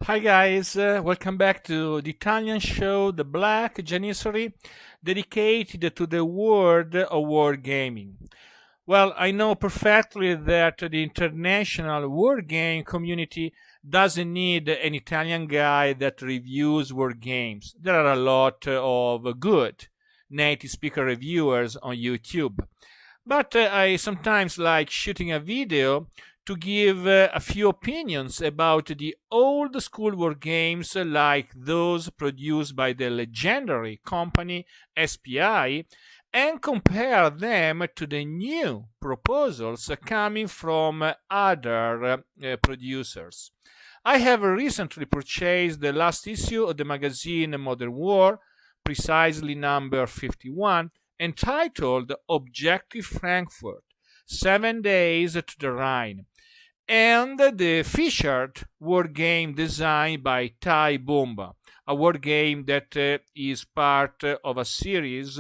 Hi guys, welcome back to the Italian show The Black Janissary, dedicated to the world of wargaming. Well, I know perfectly that the international wargame community doesn't need an Italian guy that reviews wargames. There are a lot of good native speaker reviewers on YouTube. But I sometimes like shooting a video to give a few opinions about the old school war games like those produced by the legendary company SPI and compare them to the new proposals coming from other producers. I have recently purchased the last issue of the magazine Modern War, precisely number 51, entitled Objective Frankfurt 7 Days to the Rhine, and the featured war game designed by Tai Bomba, a war game that is part of a series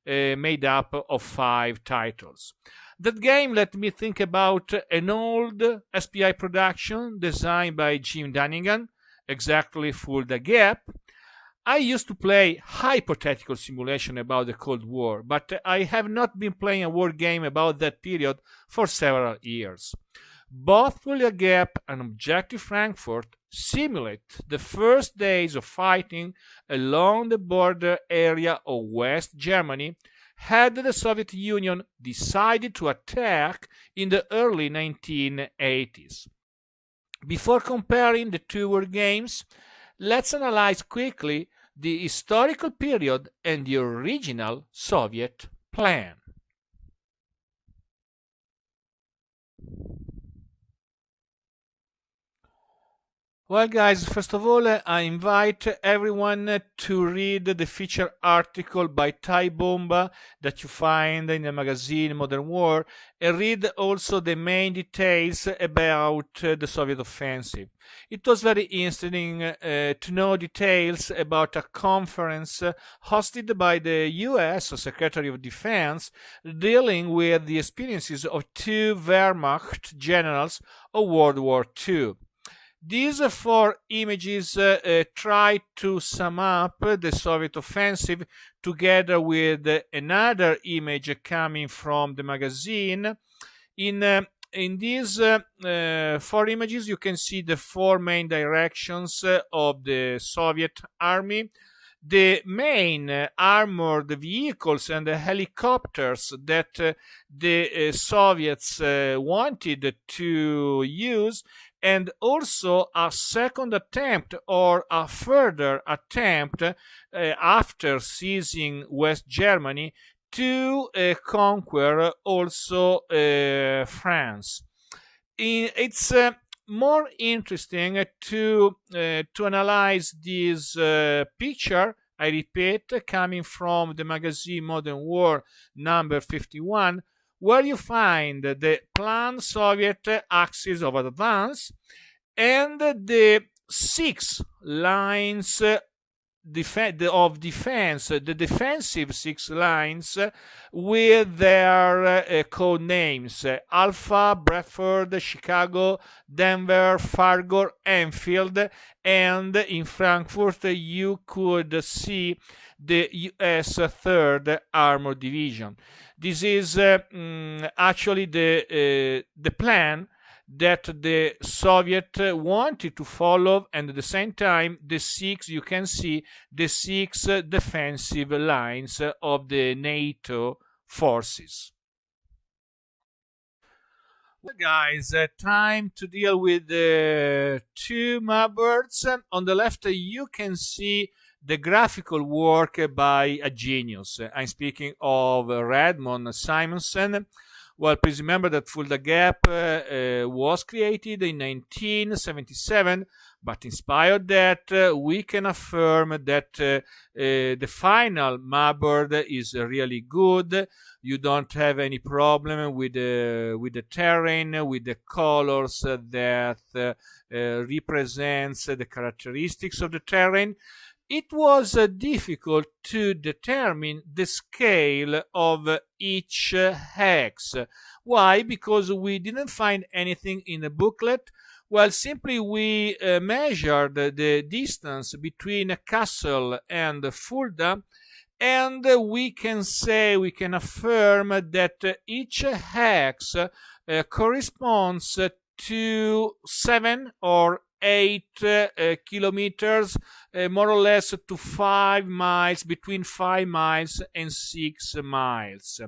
made up of 5 titles. That game let me think about an old SPI production designed by Jim Dunnigan, exactly Fulda Gap. I used to play hypothetical simulation about the Cold War, but I have not been playing a war game about that period for several years. Both Fulda Gap and Objective Frankfurt simulate the first days of fighting along the border area of West Germany had the Soviet Union decided to attack in the early 1980s. Before comparing the two war games, let's analyze quickly the historical period and the original Soviet plan. Well, guys, first of all, I invite everyone to read the feature article by Tai Bomba that you find in the magazine Modern War, and read also the main details about the Soviet offensive. It was very interesting to know details about a conference hosted by the US Secretary of Defense dealing with the experiences of two Wehrmacht generals of World War II. These 4 images try to sum up the Soviet offensive together with another image coming from the magazine. In these 4 images, you can see the 4 main directions of the Soviet army, the main armored vehicles and the helicopters that the Soviets wanted to use, and also a second attempt or a further attempt after seizing West Germany to conquer also France. It's more interesting to analyze this picture, I repeat, coming from the magazine Modern War number 51, where you find the planned Soviet axis of advance and the 6 lines of defense, the defensive 6 lines with their code names: Alpha, Bradford, Chicago, Denver, Fargo, Enfield, and in Frankfurt you could see the US 3rd Armored Division. This is actually the plan that the Soviet wanted to follow, and at the same time you can see the 6 defensive lines of the NATO forces. Well, guys, time to deal with the 2 motherboards. On the left you can see the graphical work by a genius. I'm speaking of Redmond Simonsen. Well, please remember that Fulda Gap was created in 1977, but in spite of that, we can affirm that the final motherboard is really good. You don't have any problem with the terrain, with the colors that represents the characteristics of the terrain. It was difficult to determine the scale of each hex. Why? Because we didn't find anything in the booklet. Well, simply we measured the distance between a castle and Fulda, and we can say, we can affirm that each hex corresponds to 7 or 8 kilometers, more or less to 5 miles, between 5 miles and 6 miles.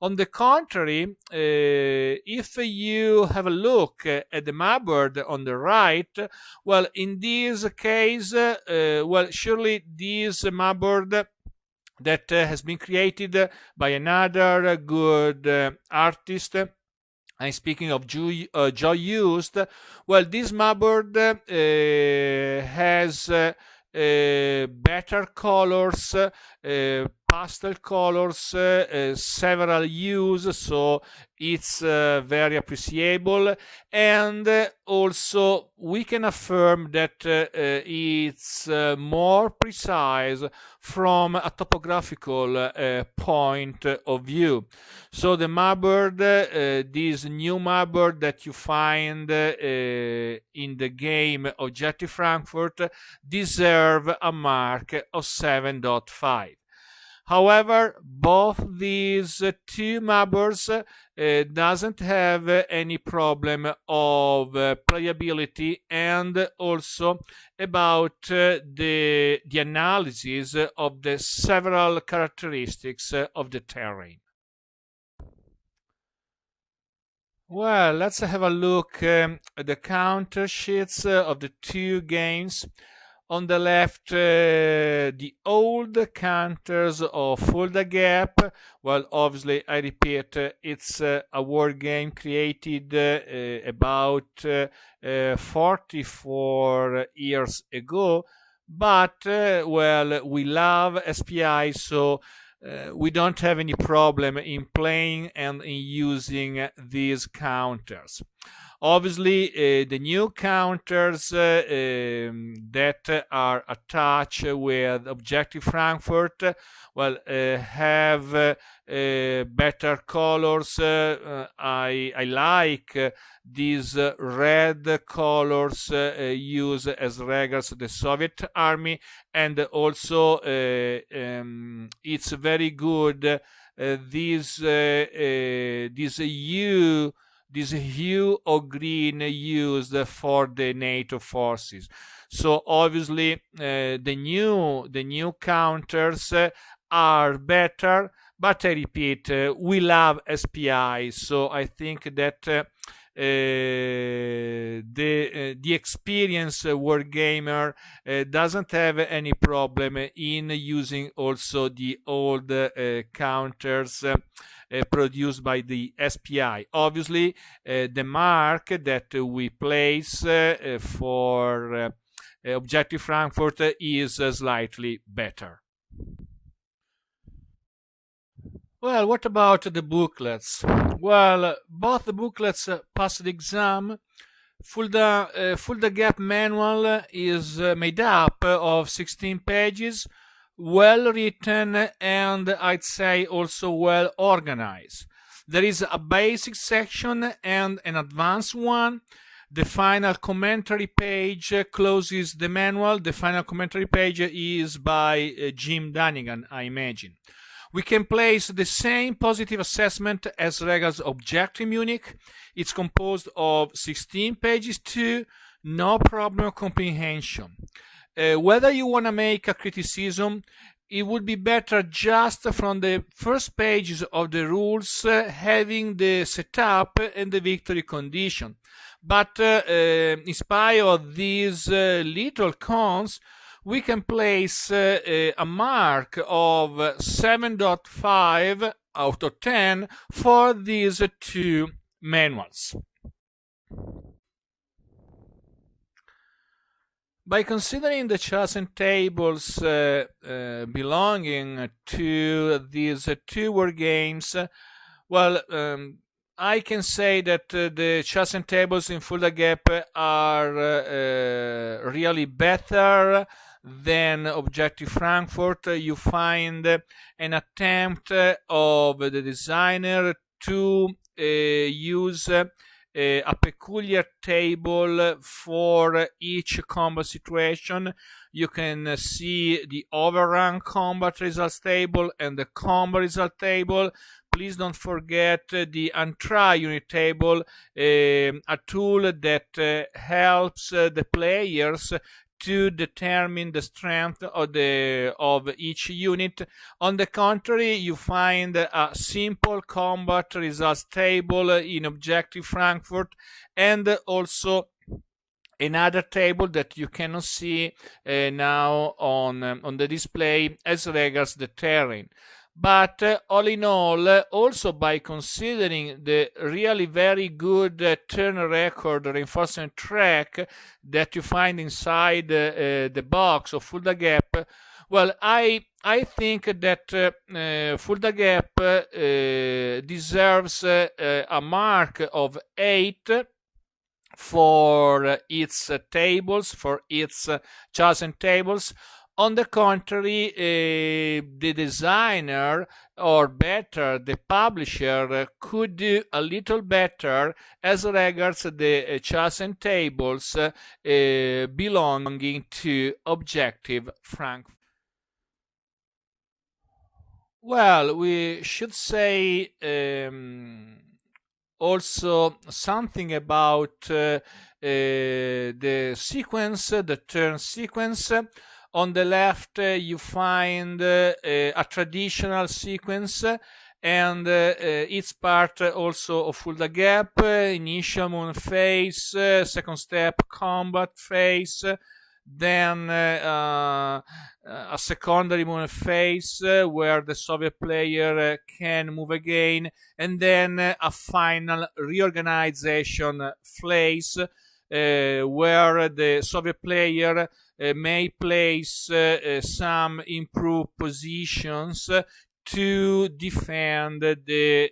On the contrary, if you have a look at the mapboard on the right, well, in this case, surely this mapboard that has been created by another good artist. I'm speaking of Joy Used. Well, this mapboard has better colors, pastel colors, several hues, so it's very appreciable. And also we can affirm that it's more precise from a topographical point of view. So the mapboard, this new mapboard that you find in the game Objective Frankfurt, deserve a mark of 7.5. However, both these two mapboards doesn't have any problem of playability, and also about the analysis of the several characteristics of the terrain. Well, let's have a look at the counter sheets of the two games. On the left, the old counters of Fulda Gap. Well, obviously, I repeat, it's a war game created about 44 years ago. But, well, we love SPI, so we don't have any problem in playing and in using these counters. Obviously, the new counters that are attached with Objective Frankfurt, well, have better colors. I like these red colors used as regards to the Soviet army, and also it's very good. This hue of green used for the NATO forces. So obviously the new counters are better, but I repeat, we love SPI, so I think that the experienced wargamer doesn't have any problem in using also the old counters produced by the SPI. Obviously, the mark that we place for Objective Frankfurt is slightly better. Well, what about the booklets? Well, both the booklets passed the exam. Fulda Gap manual is made up of 16 pages, well written, and I'd say also well organized. There is a basic section and an advanced one. The final commentary page closes the manual. The final commentary page is by Jim Dunnigan, I imagine. We can place the same positive assessment as regards Objective Munich. It's composed of 16 pages too, no problem of comprehension. Whether you want to make a criticism, it would be better just from the first pages of the rules having the setup and the victory condition. But in spite of these little cons, we can place a mark of 7.5 out of 10 for these two manuals. By considering the charts and tables belonging to these two war games, well, I can say that the charts and tables in Fulda Gap are really better than Objective Frankfurt. You find an attempt of the designer to use a peculiar table for each combat situation. You can see the overrun combat results table and the combat result table. Please don't forget the untry unit table, a tool that helps the players to determine the strength of each unit. On the contrary, you find a simple combat results table in Objective Frankfurt, and also another table that you cannot see now on the display as regards the terrain. But all in all, also by considering the really very good turn record reinforcement track that you find inside the box of Fulda Gap, well, I think that Fulda Gap deserves a mark of 8 for its tables, for its chosen tables. On the contrary, the designer, or better, the publisher, could do a little better as regards the chosen tables belonging to Objective Frankfurt. Well, we should say also something about the sequence, the turn sequence. On the left, you find a traditional sequence, and it's part also of Fulda Gap: initial movement phase, second step combat phase, then a secondary movement phase where the Soviet player can move again, and then a final reorganization phase where the Soviet player may place some improved positions to defend the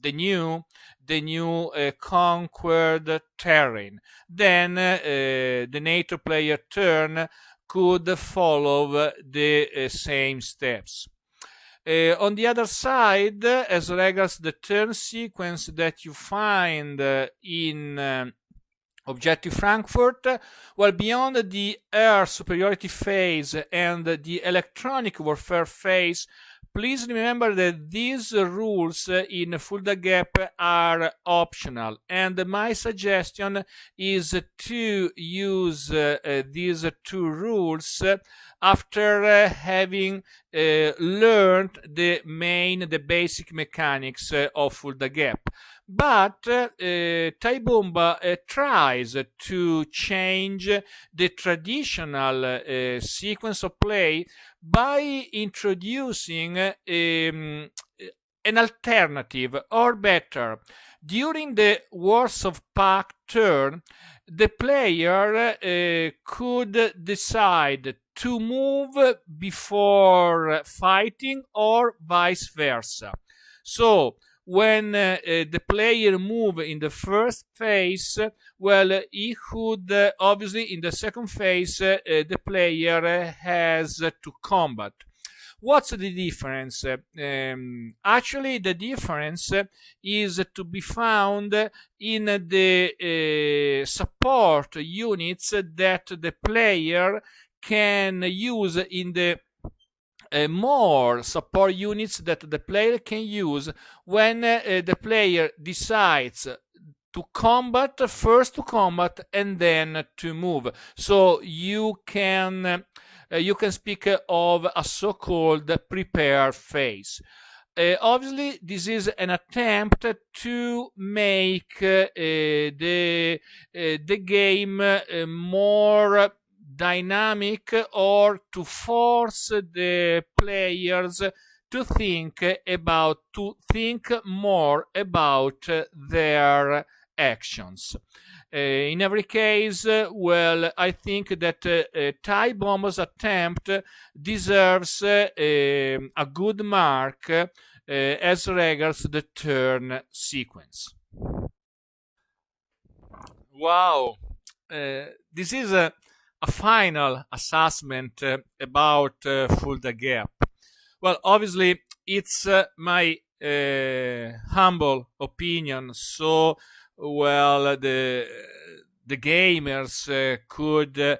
new conquered terrain. Then the NATO player turn could follow the same steps. On the other side, as regards the turn sequence that you find in Objective Frankfurt, well, beyond the air superiority phase and the electronic warfare phase, please remember that these rules in Fulda Gap are optional, and my suggestion is to use these two rules after having learned the basic mechanics of Fulda Gap. But Thai Bomba tries to change the traditional sequence of play by introducing an alternative, or better, during the Warsaw Pact turn, the player could decide to move before fighting, or vice versa. So when the player move in the first phase, well, he could obviously in the second phase the player has to combat. What's the difference? Actually, the difference is to be found in the support units that the player can use, in the more support units that the player can use when the player decides to combat, first to combat and then to move. So you can speak of a so-called prepare phase. Obviously, this is an attempt to make the game more dynamic, or to force the players to think more about their actions. In every case, well, I think that Thai Bomba's attempt deserves a good mark as regards the turn sequence. Wow, this is a final assessment about Fulda Gap. Well, obviously, it's my humble opinion, so well, the gamers could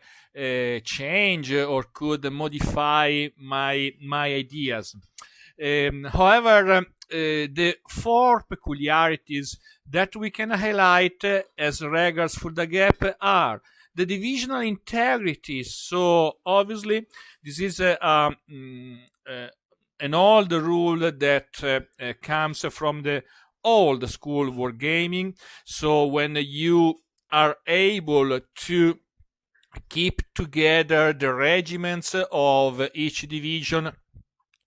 change or could modify my ideas. However, the four peculiarities that we can highlight as regards Fulda Gap are the divisional integrity. So obviously, this is an old rule that comes from the old school wargaming. So when you are able to keep together the regiments of each division,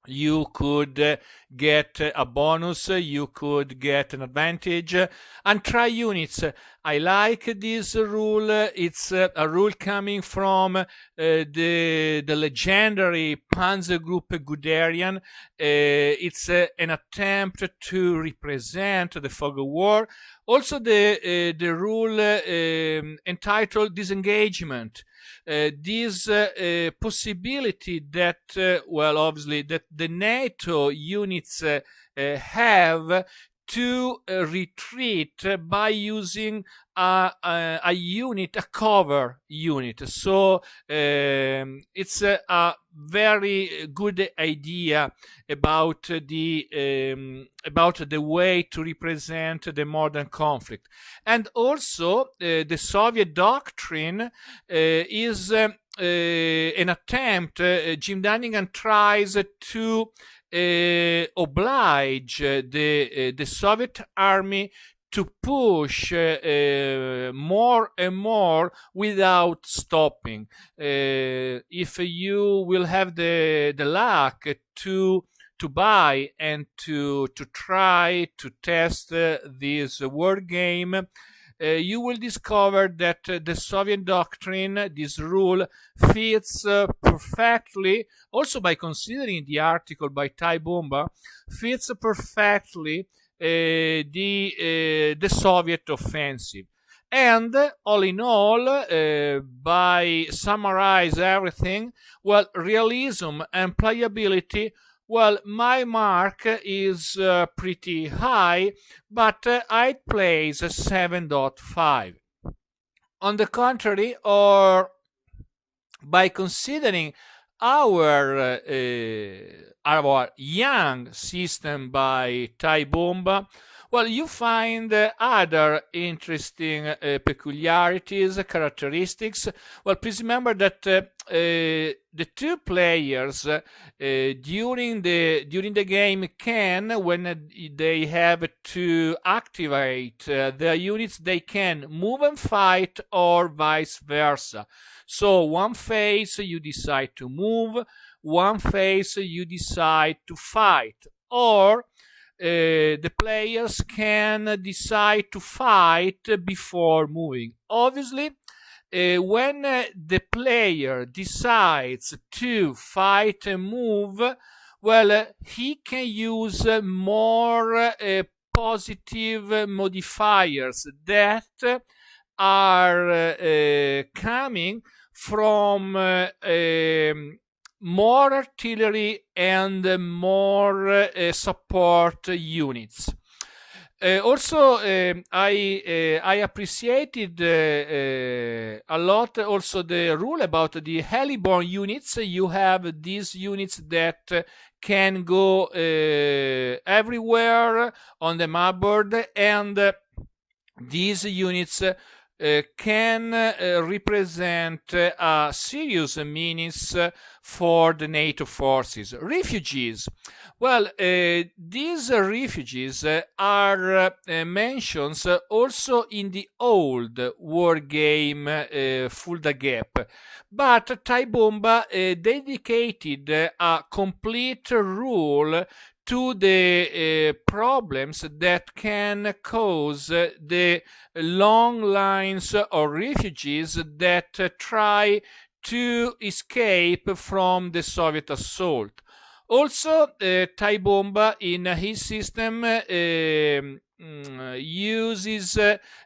you could get a bonus, you could get an advantage. And try units, I like this rule. It's a rule coming from the legendary Panzer Group Guderian. It's an attempt to represent the fog of war. Also the rule entitled disengagement. This possibility that, well, obviously, that the NATO units have to retreat by using a unit, a cover unit. So it's a very good idea about the way to represent the modern conflict. And also the Soviet doctrine is an attempt. Jim Dunnigan tries to oblige the Soviet army to push more and more without stopping. If you will have the luck to buy and to try to test this word game, you will discover that the Soviet doctrine, this rule, fits perfectly, also by considering the article by Tai Bomba, fits perfectly the Soviet offensive. And all in all, by summarize everything, well, realism and playability, well, my mark is pretty high, but I'd place 7.5. On the contrary, or by considering our young system by Tai Bomba, well, you find other interesting peculiarities, characteristics. Well, please remember that the two players during the game can, when they have to activate their units, they can move and fight, or vice versa. So one phase you decide to move, one phase you decide to fight, or the players can decide to fight before moving. Obviously, when the player decides to fight and move, well, he can use more positive modifiers that are coming from more artillery and more support units. Also, I appreciated a lot also the rule about the heliborne units. You have these units that can go everywhere on the mapboard, and these units can represent a serious menace for the NATO forces. Refugees. Well, these refugees are mentioned also in the old war game Fulda Gap, but Tai Bomba dedicated a complete rule to the problems that can cause the long lines of refugees that try to escape from the Soviet assault. Also, Tai Bomba in his system uses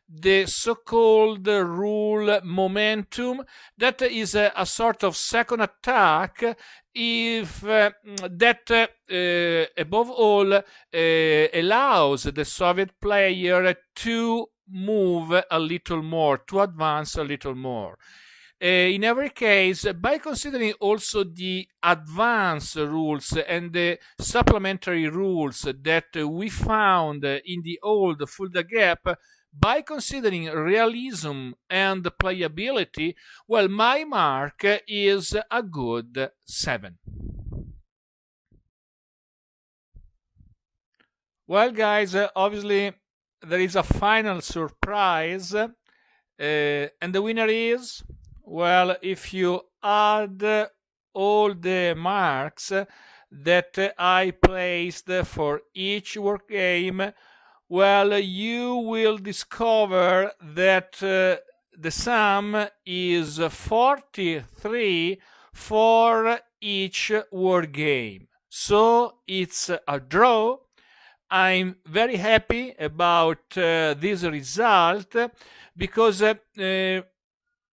the so-called rule momentum, that is a sort of second attack if that above all allows the Soviet player to move a little more, to advance a little more. In every case, by considering also the advanced rules and the supplementary rules that we found in the old Fulda Gap, by considering realism and playability, well, my mark is a good 7. Well, guys, obviously there is a final surprise, and the winner is, well, if you add all the marks that I placed for each work game, well, you will discover that the sum is 43 for each word game. So it's a draw. I'm very happy about this result because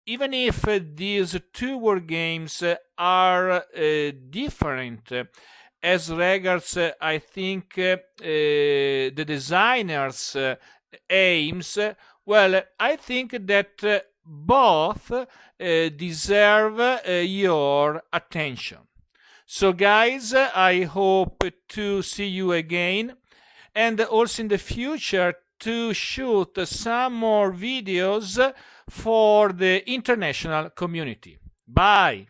even if these two word games are different as regards, I think, the designers' aims, well, I think that both deserve your attention. So, guys, I hope to see you again, and also in the future to shoot some more videos for the international community. Bye!